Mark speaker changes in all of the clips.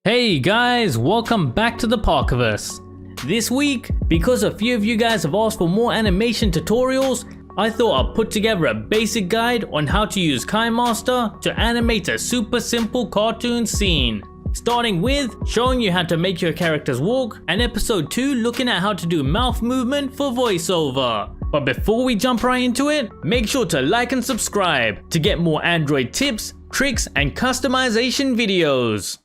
Speaker 1: Hey guys, welcome back to the Parkerverse. This week, because a few of you guys have asked for more animation tutorials, I thought I'd put together a basic guide on how to use Kinemaster to animate a super simple cartoon scene. Starting with showing you how to make your characters walk, and episode 2 looking at how to do mouth movement for voiceover. But before we jump right into it, make sure to like and subscribe to get more Android tips, tricks, and customization videos.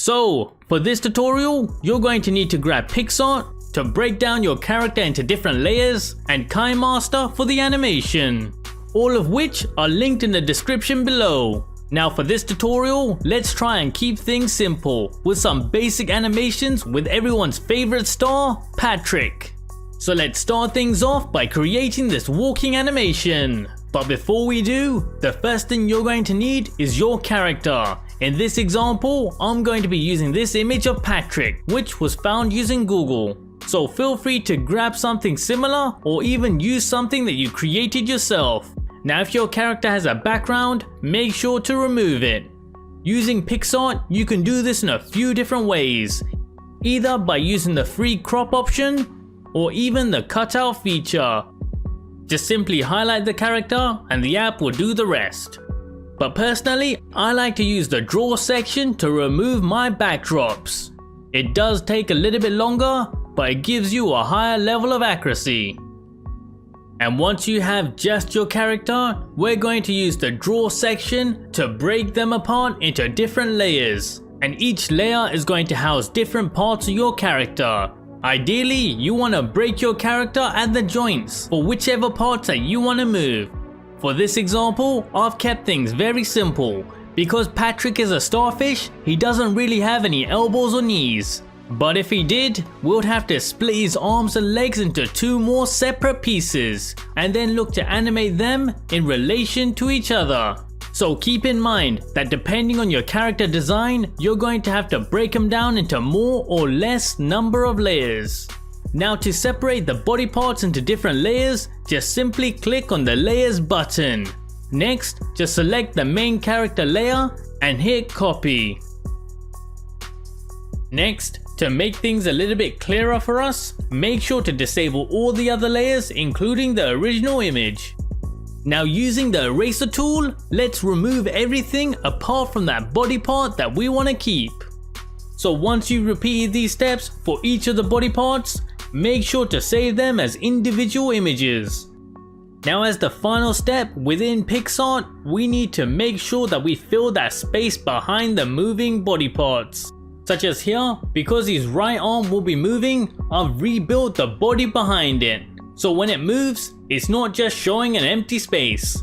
Speaker 1: So, for this tutorial, you're going to need to grab PicsArt to break down your character into different layers and Kinemaster for the animation, all of which are linked in the description below. Now for this tutorial, let's try and keep things simple with some basic animations with everyone's favorite star, Patrick. So let's start things off by creating this walking animation. But before we do, the first thing you're going to need is your character. In this example, I'm going to be using this image of Patrick, which was found using Google. So feel free to grab something similar or even use something that you created yourself. Now if your character has a background, make sure to remove it. Using PicsArt, you can do this in a few different ways. Either by using the free crop option or even the cutout feature. Just simply highlight the character and the app will do the rest. But personally, I like to use the draw section to remove my backdrops. It does take a little bit longer, but it gives you a higher level of accuracy. And once you have just your character, we're going to use the draw section to break them apart into different layers. And each layer is going to house different parts of your character. Ideally, you want to break your character at the joints for whichever parts that you want to move. For this example, I've kept things very simple. Because Patrick is a starfish, he doesn't really have any elbows or knees. But if he did, we'd have to split his arms and legs into two more separate pieces, and then look to animate them in relation to each other. So keep in mind that depending on your character design, you're going to have to break them down into more or less number of layers. Now to separate the body parts into different layers, just simply click on the layers button. Next, just select the main character layer and hit copy. Next, to make things a little bit clearer for us, make sure to disable all the other layers including the original image. Now using the eraser tool, let's remove everything apart from that body part that we want to keep. So once you've repeated these steps for each of the body parts, make sure to save them as individual images. Now as the final step within PicsArt, we need to make sure that we fill that space behind the moving body parts. Such as here, because his right arm will be moving, I've rebuilt the body behind it. So when it moves, it's not just showing an empty space.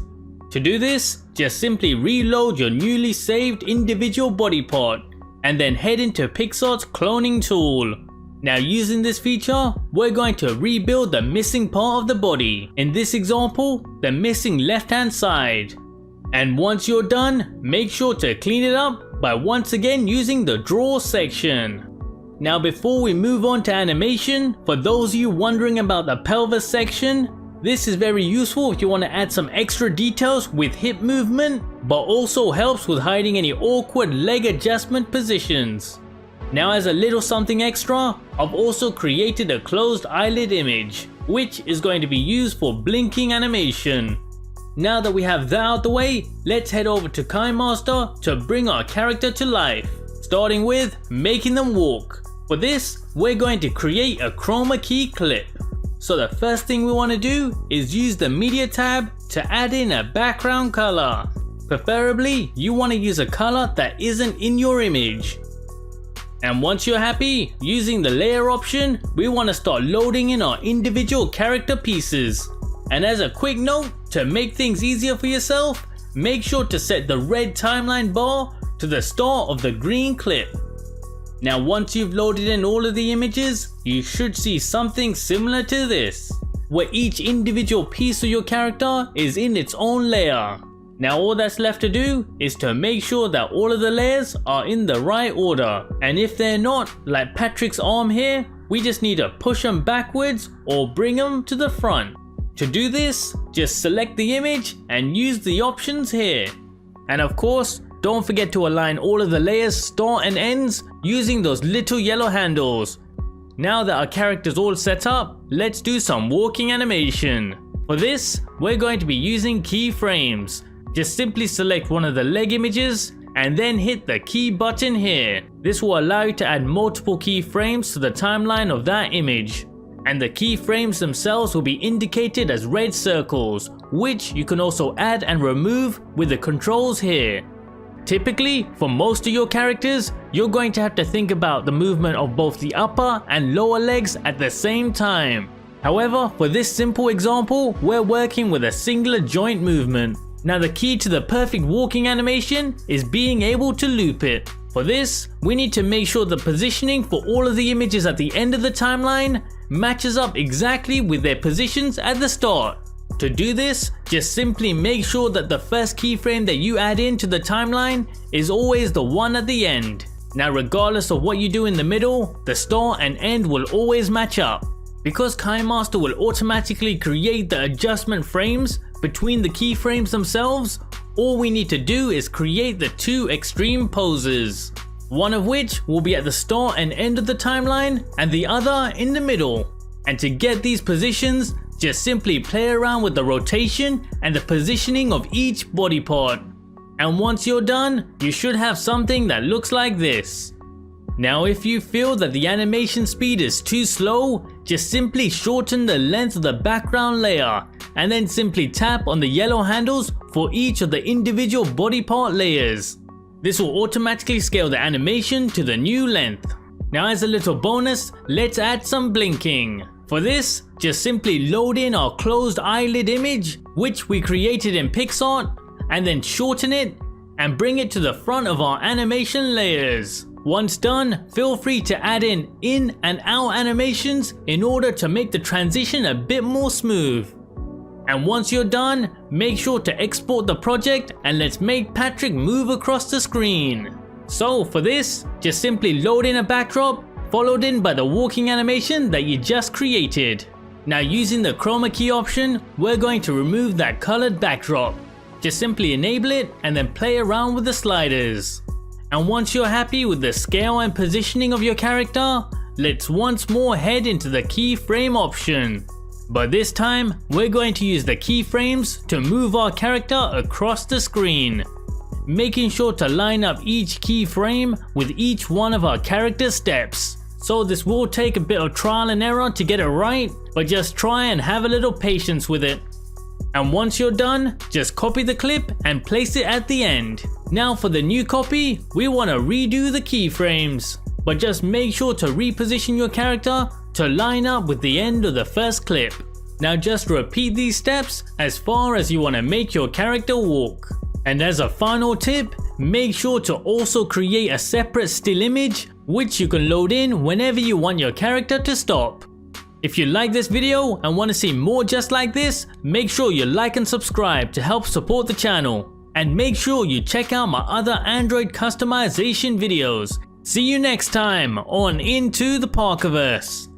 Speaker 1: To do this, just simply reload your newly saved individual body part and then head into PicsArt's cloning tool. Now using this feature, we're going to rebuild the missing part of the body. In this example, the missing left hand side. And once you're done, make sure to clean it up by once again using the draw section. Now before we move on to animation, for those of you wondering about the pelvis section, this is very useful if you want to add some extra details with hip movement, but also helps with hiding any awkward leg adjustment positions. Now as a little something extra, I've also created a closed eyelid image, which is going to be used for blinking animation. Now that we have that out the way, let's head over to Kinemaster to bring our character to life, starting with making them walk. For this, we're going to create a chroma key clip. So the first thing we want to do is use the media tab to add in a background color. Preferably, you want to use a color that isn't in your image. And once you're happy, using the layer option, we want to start loading in our individual character pieces. And as a quick note, to make things easier for yourself, make sure to set the red timeline bar to the start of the green clip. Now once you've loaded in all of the images, you should see something similar to this, where each individual piece of your character is in its own layer. Now all that's left to do is to make sure that all of the layers are in the right order, and if they're not, like Patrick's arm here, we just need to push them backwards or bring them to the front. To do this, just select the image and use the options here. And of course, don't forget to align all of the layers start and ends using those little yellow handles. Now that our character's all set up, let's do some walking animation. For this, we're going to be using keyframes. Just simply select one of the leg images and then hit the key button here. This will allow you to add multiple keyframes to the timeline of that image. And the keyframes themselves will be indicated as red circles, which you can also add and remove with the controls here. Typically, for most of your characters, you're going to have to think about the movement of both the upper and lower legs at the same time. However, for this simple example, we're working with a singular joint movement. Now the key to the perfect walking animation is being able to loop it. For this, we need to make sure the positioning for all of the images at the end of the timeline matches up exactly with their positions at the start. To do this, just simply make sure that the first keyframe that you add into the timeline is always the one at the end. Now regardless of what you do in the middle, the start and end will always match up. Because Kinemaster will automatically create the adjustment frames between the keyframes themselves, all we need to do is create the two extreme poses. One of which will be at the start and end of the timeline and the other in the middle. And to get these positions, just simply play around with the rotation and the positioning of each body part. And once you're done, you should have something that looks like this. Now if you feel that the animation speed is too slow, just simply shorten the length of the background layer and then simply tap on the yellow handles for each of the individual body part layers. This will automatically scale the animation to the new length. Now as a little bonus, let's add some blinking. For this, just simply load in our closed eyelid image, which we created in PixArt, and then shorten it and bring it to the front of our animation layers. Once done, feel free to add in and out animations in order to make the transition a bit more smooth. And once you're done, make sure to export the project and let's make Patrick move across the screen. So for this, just simply load in a backdrop, followed in by the walking animation that you just created. Now using the chroma key option, we're going to remove that colored backdrop. Just simply enable it and then play around with the sliders. And once you're happy with the scale and positioning of your character, let's once more head into the keyframe option. But this time, we're going to use the keyframes to move our character across the screen. Making sure to line up each keyframe with each one of our character steps. So this will take a bit of trial and error to get it right, but just try and have a little patience with it. And once you're done, just copy the clip and place it at the end. Now for the new copy, we want to redo the keyframes, but just make sure to reposition your character to line up with the end of the first clip. Now just repeat these steps as far as you want to make your character walk. And as a final tip, make sure to also create a separate still image which you can load in whenever you want your character to stop. If you like this video and want to see more just like this, make sure you like and subscribe to help support the channel. And make sure you check out my other Android customization videos. See you next time on Into the Parkerverse.